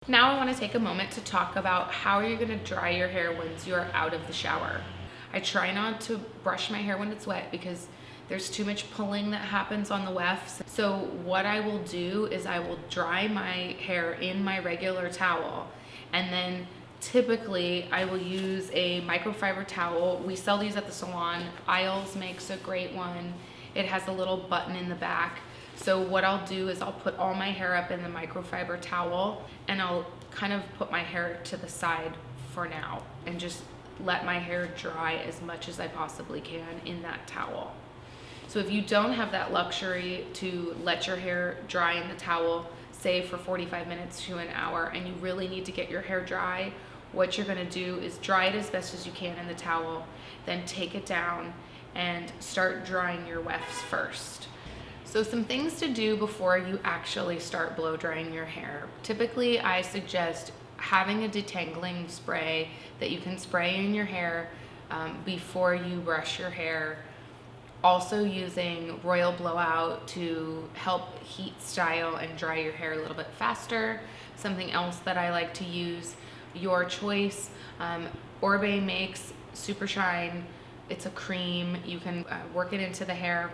Now I want to take a moment to talk about how you're going to dry your hair once you're out of the shower. I try not to brush my hair when it's wet because there's too much pulling that happens on the wefts. So what I will do is I will dry my hair in my regular towel, and then typically I will use a microfiber towel. We sell these at the salon. Isles makes a great one. It has a little button in the back. So what I'll do is I'll put all my hair up in the microfiber towel, and I'll kind of put my hair to the side for now and just let my hair dry as much as I possibly can in that towel. So if you don't have that luxury to let your hair dry in the towel, say for 45 minutes to an hour, and you really need to get your hair dry, what you're gonna do is dry it as best as you can in the towel, then take it down and start drying your wefts first. So some things to do before you actually start blow drying your hair. Typically, I suggest having a detangling spray that you can spray in your hair before you brush your hair. Also using Royal Blowout to help heat style and dry your hair a little bit faster. Something else that I like to use, your choice. Orbe makes Super Shine. It's a cream. You can work it into the hair.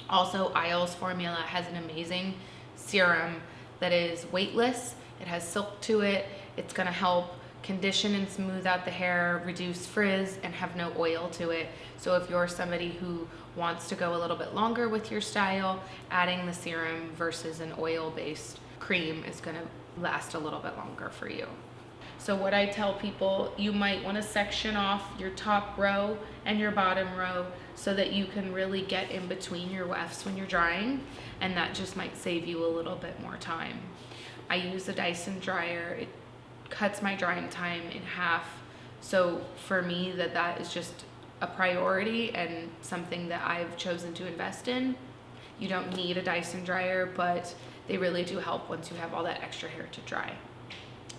Also, Isles formula has an amazing serum that is weightless. It has silk to it. It's gonna help condition and smooth out the hair, reduce frizz, and have no oil to it. So if you're somebody who wants to go a little bit longer with your style, adding the serum versus an oil-based cream is gonna last a little bit longer for you. So what I tell people, you might want to section off your top row and your bottom row so that you can really get in between your wefts when you're drying, and that just might save you a little bit more time. I use a Dyson dryer. It cuts my drying time in half. So for me, that is just a priority and something that I've chosen to invest in. You don't need a Dyson dryer, but they really do help once you have all that extra hair to dry.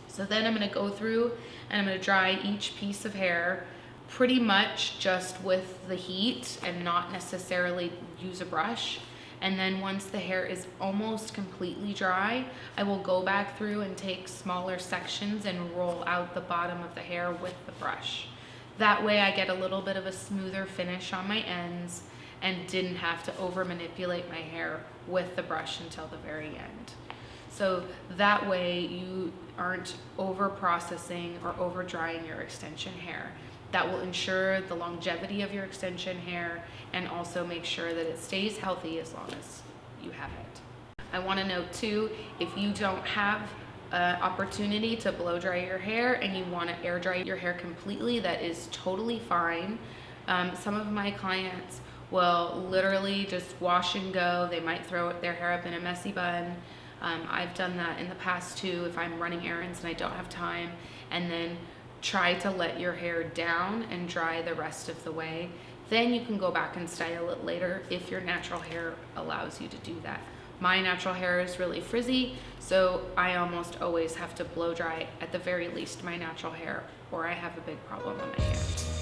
So then I'm gonna go through and I'm gonna dry each piece of hair pretty much just with the heat and not necessarily use a brush. And then once the hair is almost completely dry, I will go back through and take smaller sections and roll out the bottom of the hair with the brush. That way I get a little bit of a smoother finish on my ends and didn't have to over manipulate my hair with the brush until the very end. So that way you aren't over processing or over drying your extension hair. That will ensure the longevity of your extension hair and also make sure that it stays healthy as long as you have it. I want to note too, if you don't have an opportunity to blow dry your hair and you want to air dry your hair completely, that is totally fine. Some of my clients will literally just wash and go. They might throw their hair up in a messy bun. I've done that in the past too if I'm running errands and I don't have time, and then try to let your hair down and dry the rest of the way. Then you can go back and style it later if your natural hair allows you to do that. My natural hair is really frizzy, so I almost always have to blow dry at the very least my natural hair, or I have a big problem on my hair.